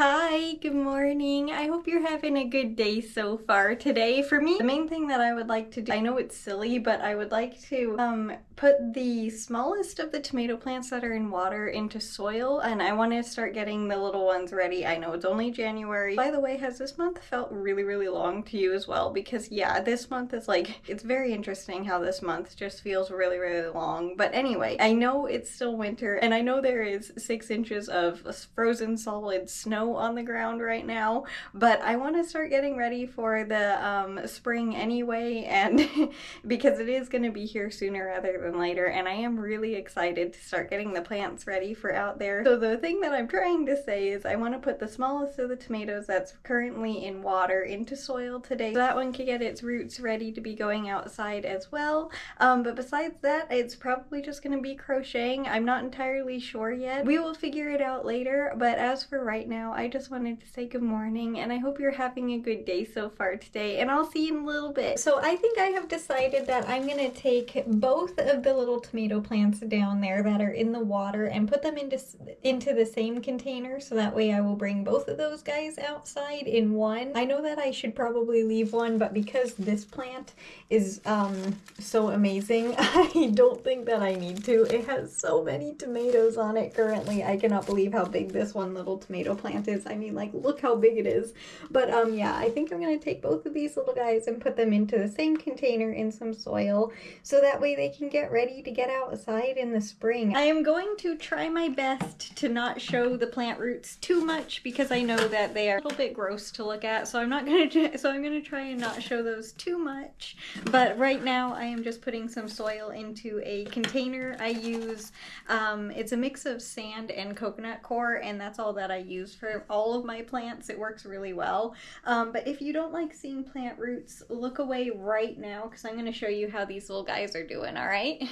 Hi, good morning. I hope you're having a good day so far today. For me, the main thing that I would like to do, I know it's silly, but I would like to put the smallest of the tomato plants that are in water into soil, and I want to start getting the little ones ready. I know it's only January. By the way, has this month felt really long to you as well? Because yeah, this month is like, it's very interesting how this month just feels really long. But anyway, I know it's still winter, and I know there is 6 inches of frozen solid snow on the ground right now, but I want to start getting ready for the spring anyway, and because it is going to be here sooner rather than later, and I am really excited to start getting the plants ready for out there. So the thing that I'm trying to say is I want to put the smallest of the tomatoes that's currently in water into soil today, so that one can get its roots ready to be going outside as well. But besides that, it's probably just going to be crocheting. I'm not entirely sure yet. We will figure it out later, but as for right now, I just wanted to say good morning, and I hope you're having a good day so far today, and I'll see you in a little bit. So I think I have decided that I'm gonna take both of the little tomato plants down there that are in the water and put them into the same container, so that way I will bring both of those guys outside in one. I know that I should probably leave one, but because this plant is so amazing, I don't think that I need to. It has so many tomatoes on it currently. I cannot believe how big this one little tomato plant is. I mean, like, look how big it is. But yeah, I think I'm gonna take both of these little guys and put them into the same container in some soil, so that way they can get ready to get outside in the spring. I am going to try my best to not show the plant roots too much, because I know that they are a little bit gross to look at, so I'm gonna try and not show those too much. But right now I am just putting some soil into a container. I use it's a mix of sand and coconut coir, and that's all that I use for all of my plants. It works really well. But if you don't like seeing plant roots, look away right now, because I'm going to show you how these little guys are doing, all right?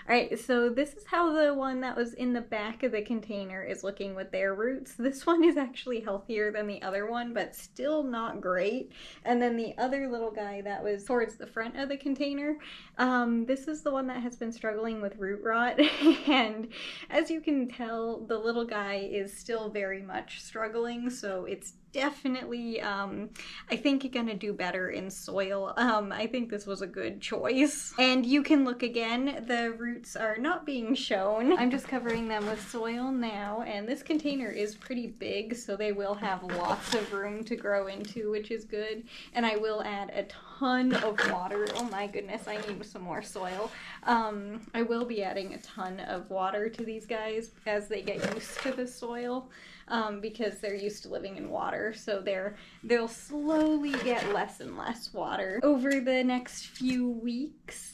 Alright, so this is how the one that was in the back of the container is looking with their roots. This one is actually healthier than the other one, but still not great. And then the other little guy that was towards the front of the container, this is the one that has been struggling with root rot. And as you can tell, the little guy is still very much struggling, so it's definitely, I think, gonna do better in soil. I think this was a good choice. And you can look again, the roots are not being shown. I'm just covering them with soil now, and this container is pretty big, so they will have lots of room to grow into, which is good. And I will add a ton of water. Oh my goodness, I need some more soil. I will be adding a ton of water to these guys as they get used to the soil. Because they're used to living in water, so they'll slowly get less and less water over the next few weeks.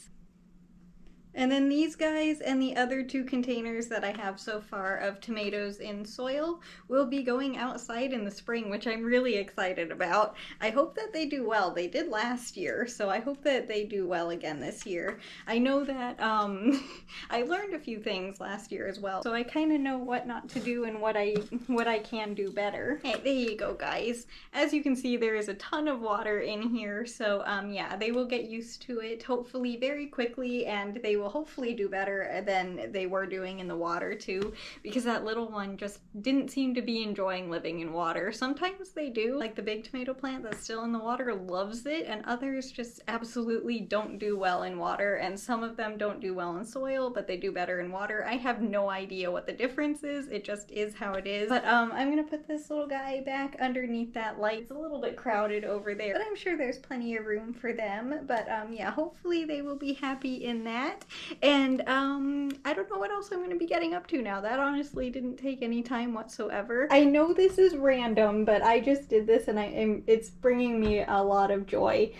And then these guys and the other 2 containers that I have so far of tomatoes in soil will be going outside in the spring, which I'm really excited about. I hope that they do well. They did last year, so I hope that they do well again this year. I know that I learned a few things last year as well, so I kind of know what not to do and what I can do better. Hey, there you go, guys. As you can see, there is a ton of water in here, so yeah, they will get used to it hopefully very quickly, and they will hopefully do better than they were doing in the water too, because that little one just didn't seem to be enjoying living in water. Sometimes they do, like the big tomato plant that's still in the water loves it, and others just absolutely don't do well in water, and some of them don't do well in soil, but they do better in water. I have no idea what the difference is. It just is how it is. But I'm gonna put this little guy back underneath that light. It's a little bit crowded over there, but I'm sure there's plenty of room for them. But yeah, hopefully they will be happy in that. And I don't know what else I'm going to be getting up to now. That honestly didn't take any time whatsoever. I know this is random, but I just did this, and it's bringing me a lot of joy.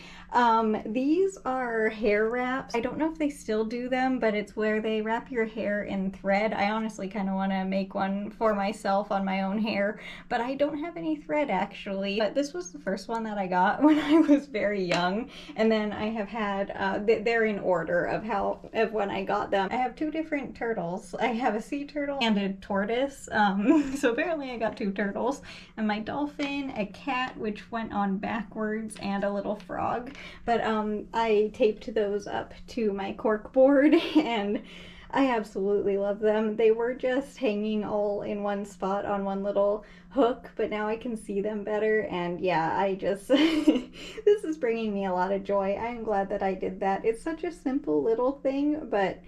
These are hair wraps. I don't know if they still do them, but it's where they wrap your hair in thread. I honestly kind of want to make one for myself on my own hair, but I don't have any thread actually. But this was the first one that I got when I was very young, and then I have had, they're in order of when I got them. I have 2 different turtles. I have a sea turtle and a tortoise, so apparently I got 2 turtles, and my dolphin, a cat which went on backwards, and a little frog. But I taped those up to my cork board, and I absolutely love them. They were just hanging all in one spot on one little hook, but now I can see them better, and yeah, I just this is bringing me a lot of joy. I am glad that I did that. It's such a simple little thing, but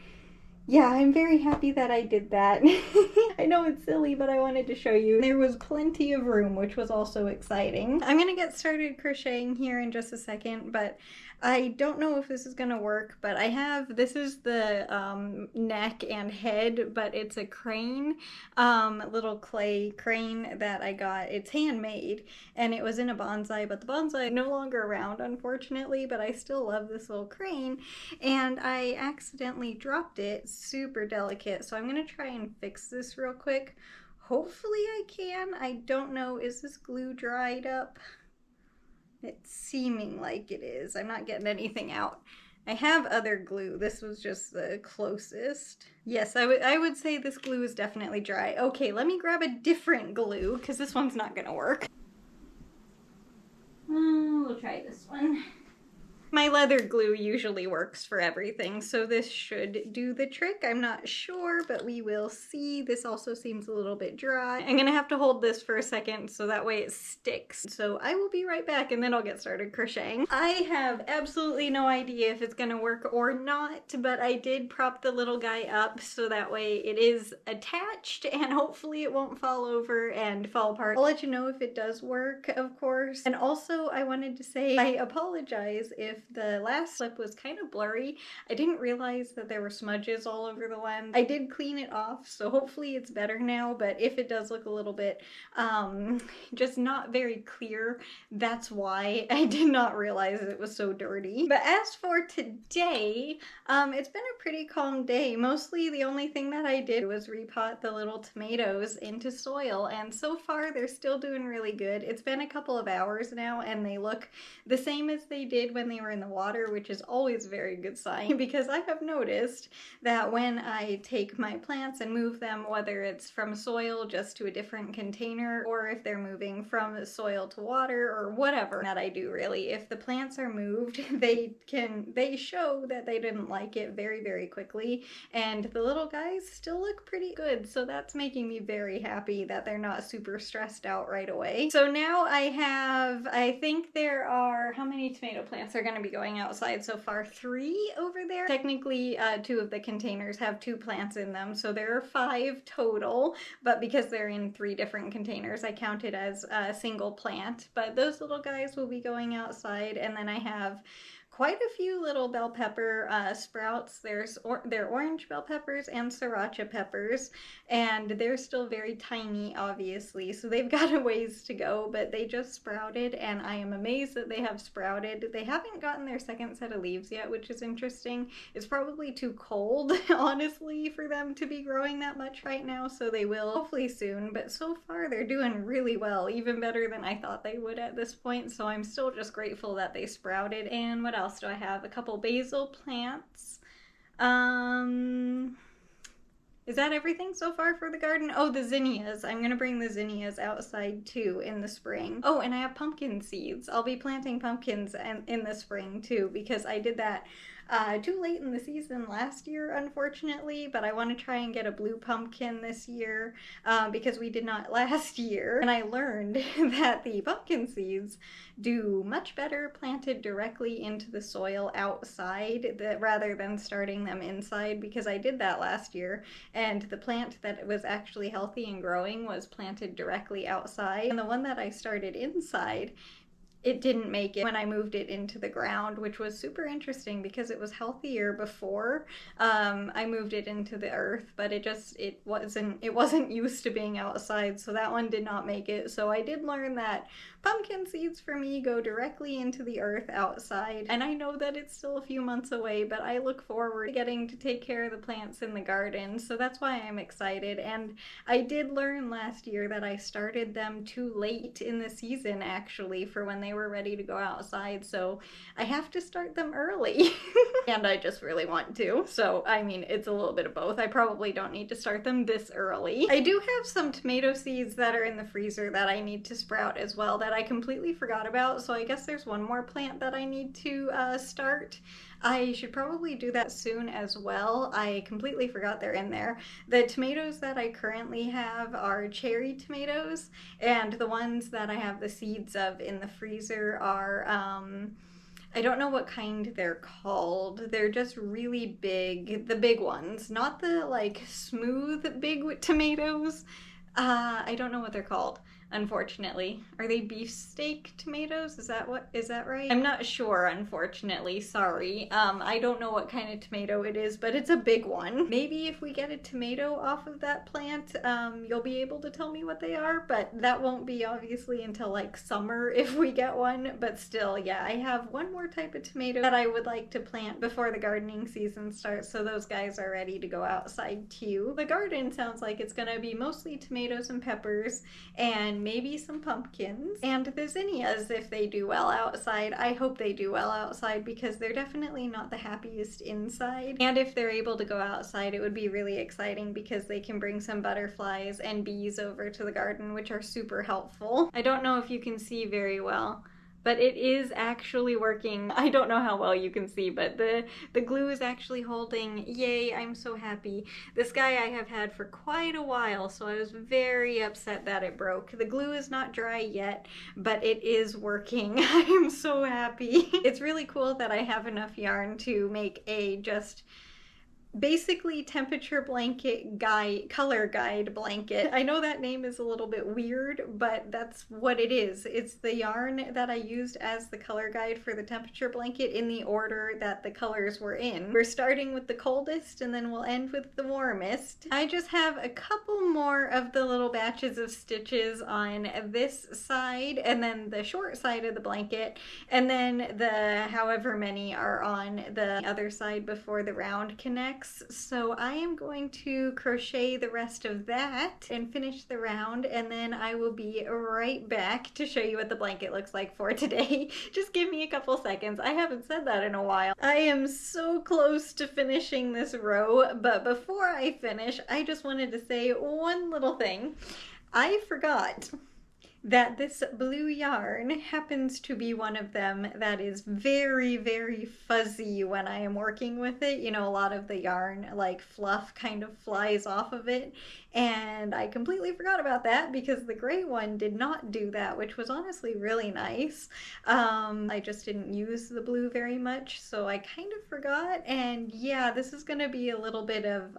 yeah, I'm very happy that I did that. I know it's silly, but I wanted to show you. There was plenty of room, which was also exciting. I'm gonna get started crocheting here in just a second, but I don't know if this is gonna work, but this is the neck and head, but it's a crane, little clay crane that I got. It's handmade, and it was in a bonsai, but the bonsai is no longer around, unfortunately, but I still love this little crane, and I accidentally dropped it. Super delicate, so I'm gonna try and fix this real quick. Hopefully I can. I don't know, is this glue dried up? It's seeming like it is. I'm not getting anything out. I have other glue. This was just the closest. Yes, I would say this glue is definitely dry. Okay, let me grab a different glue because this one's not gonna work. We'll try this one. My leather glue usually works for everything, so this should do the trick. I'm not sure, but we will see. This also seems a little bit dry. I'm gonna have to hold this for a second so that way it sticks. So I will be right back and then I'll get started crocheting. I have absolutely no idea if it's gonna work or not, but I did prop the little guy up so that way it is attached and hopefully it won't fall over and fall apart. I'll let you know if it does work, of course. And also I wanted to say I apologize if the last clip was kind of blurry. I didn't realize that there were smudges all over the lens. I did clean it off, so hopefully it's better now, but if it does look a little bit just not very clear, that's why. I did not realize it was so dirty. But as for today, it's been a pretty calm day. Mostly the only thing that I did was repot the little tomatoes into soil, and so far they're still doing really good. It's been a couple of hours now and they look the same as they did when they were in the water, which is always a very good sign because I have noticed that when I take my plants and move them, whether it's from soil just to a different container or if they're moving from soil to water or whatever that I do really, if the plants are moved, they show that they didn't like it very quickly, and the little guys still look pretty good, so that's making me very happy that they're not super stressed out right away. So now I think there are, how many tomato plants are going to be going outside so far? 3 over there. Technically, 2 of the containers have 2 plants in them, so there are 5 total, but because they're in 3 different containers, I count it as a single plant. But those little guys will be going outside, and then I have quite a few little bell pepper sprouts. They're orange bell peppers and sriracha peppers, and they're still very tiny, obviously, so they've got a ways to go, but they just sprouted, and I am amazed that they have sprouted. They haven't gotten their second set of leaves yet, which is interesting. It's probably too cold, honestly, for them to be growing that much right now, so they will hopefully soon, but so far they're doing really well, even better than I thought they would at this point, so I'm still just grateful that they sprouted. And what else do I have? A couple basil plants. Is that everything so far for the garden? Oh, the zinnias. I'm gonna bring the zinnias outside too in the spring. Oh, and I have pumpkin seeds. I'll be planting pumpkins in the spring too, because I did that too late in the season last year, unfortunately, but I want to try and get a blue pumpkin this year because we did not last year. And I learned that the pumpkin seeds do much better planted directly into the soil outside rather than starting them inside, because I did that last year and the plant that was actually healthy and growing was planted directly outside, and the one that I started inside, it didn't make it when I moved it into the ground, which was super interesting because it was healthier before I moved it into the earth, but it wasn't used to being outside, so that one did not make it. So I did learn that pumpkin seeds for me go directly into the earth outside, and I know that it's still a few months away, but I look forward to getting to take care of the plants in the garden, so that's why I'm excited. And I did learn last year that I started them too late in the season, actually, for when they they were ready to go outside, so I have to start them early. And I just really want to. So, I mean, it's a little bit of both. I probably don't need to start them this early. I do have some tomato seeds that are in the freezer that I need to sprout as well that I completely forgot about. So I guess there's one more plant that I need to start. I should probably do that soon as well. I completely forgot they're in there. The tomatoes that I currently have are cherry tomatoes, and the ones that I have the seeds of in the freezer are I don't know what kind they're called. They're just really big, the big ones, not the like smooth big tomatoes. I don't know what they're called, unfortunately. Are they beefsteak tomatoes? Is that right? I'm not sure, unfortunately, sorry. I don't know what kind of tomato it is, but it's a big one. Maybe if we get a tomato off of that plant, you'll be able to tell me what they are, but that won't be obviously until like summer if we get one, but still, yeah, I have one more type of tomato that I would like to plant before the gardening season starts, so those guys are ready to go outside too. The garden sounds like it's gonna be mostly tomatoes and peppers and maybe some pumpkins and the zinnias if they do well outside. I hope they do well outside because they're definitely not the happiest inside, and if they're able to go outside it would be really exciting because they can bring some butterflies and bees over to the garden, which are super helpful. I don't know if you can see very well, but it is actually working. I don't know how well you can see, but the glue is actually holding. Yay, I'm so happy. This guy I have had for quite a while, so I was very upset that it broke. The glue is not dry yet, but it is working. I am so happy. It's really cool that I have enough yarn to make a just basically temperature blanket guide, color guide blanket. I know that name is a little bit weird, but that's what it is. It's the yarn that I used as the color guide for the temperature blanket in the order that the colors were in. We're starting with the coldest and then we'll end with the warmest. I just have a couple more of the little batches of stitches on this side and then the short side of the blanket, and then the however many are on the other side before the round connects. So I am going to crochet the rest of that and finish the round, and then I will be right back to show you what the blanket looks like for today. Just give me a couple seconds. I haven't said that in a while. I am so close to finishing this row, but before I finish, I just wanted to say one little thing. I forgot that this blue yarn happens to be one of them that is very, very fuzzy when I am working with it. You know, a lot of the yarn, like fluff, kind of flies off of it, and I completely forgot about that because the gray one did not do that, which was honestly really nice. I just didn't use the blue very much, so I kind of forgot, and yeah, this is gonna be a little bit of,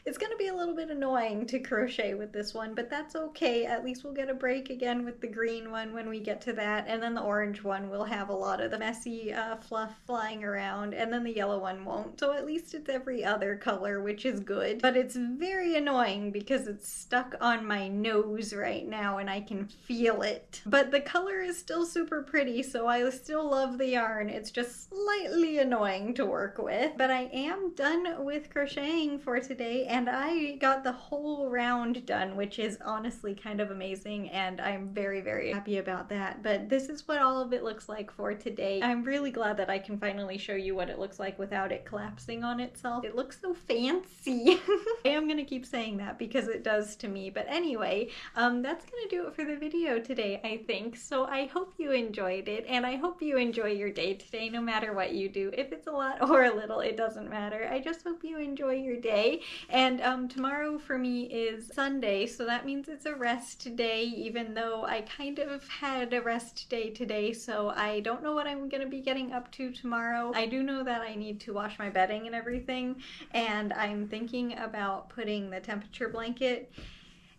it's gonna be a little bit annoying to crochet with this one, but that's okay. At least we'll get a break again with the green one when we get to that, and then the orange one will have a lot of the messy fluff flying around, and then the yellow one won't, so at least it's every other color, which is good. But it's very annoying because it's stuck on my nose right now and I can feel it, but the color is still super pretty, so I still love the yarn. It's just slightly annoying to work with, but I am done with crocheting for today, and I got the whole round done, which is honestly kind of amazing, and I'm very, very happy about that. But this is what all of it looks like for today. I'm really glad that I can finally show you what it looks like without it collapsing on itself. It looks so fancy. I am gonna keep saying that because it does to me. But anyway, that's gonna do it for the video today, I think. So I hope you enjoyed it, and I hope you enjoy your day today, no matter what you do. If it's a lot or a little, it doesn't matter. I just hope you enjoy your day. And tomorrow for me is Sunday, so that means it's a rest day, even though I kind of had a rest day today, so I don't know what I'm gonna be getting up to tomorrow. I do know that I need to wash my bedding and everything, and I'm thinking about putting the temperature blanket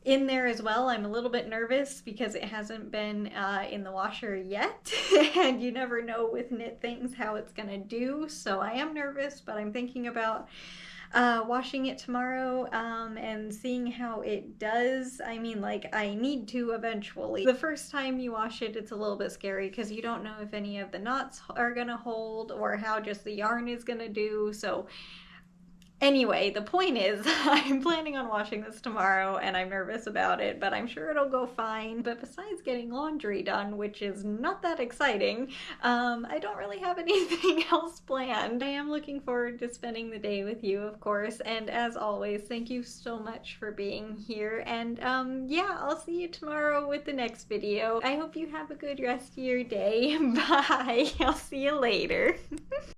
in there as well. I'm a little bit nervous because it hasn't been in the washer yet, and you never know with knit things how it's gonna do, so I am nervous, but I'm thinking about washing it tomorrow and seeing how it does. I mean, like, I need to eventually. The first time you wash it, it's a little bit scary because you don't know if any of the knots are gonna hold or how just the yarn is gonna do, so Anyway, the point is, I'm planning on washing this tomorrow and I'm nervous about it, but I'm sure it'll go fine. But besides getting laundry done, which is not that exciting, I don't really have anything else planned. I am looking forward to spending the day with you, of course, and as always, thank you so much for being here. And yeah, I'll see you tomorrow with the next video. I hope you have a good rest of your day. Bye! I'll see you later.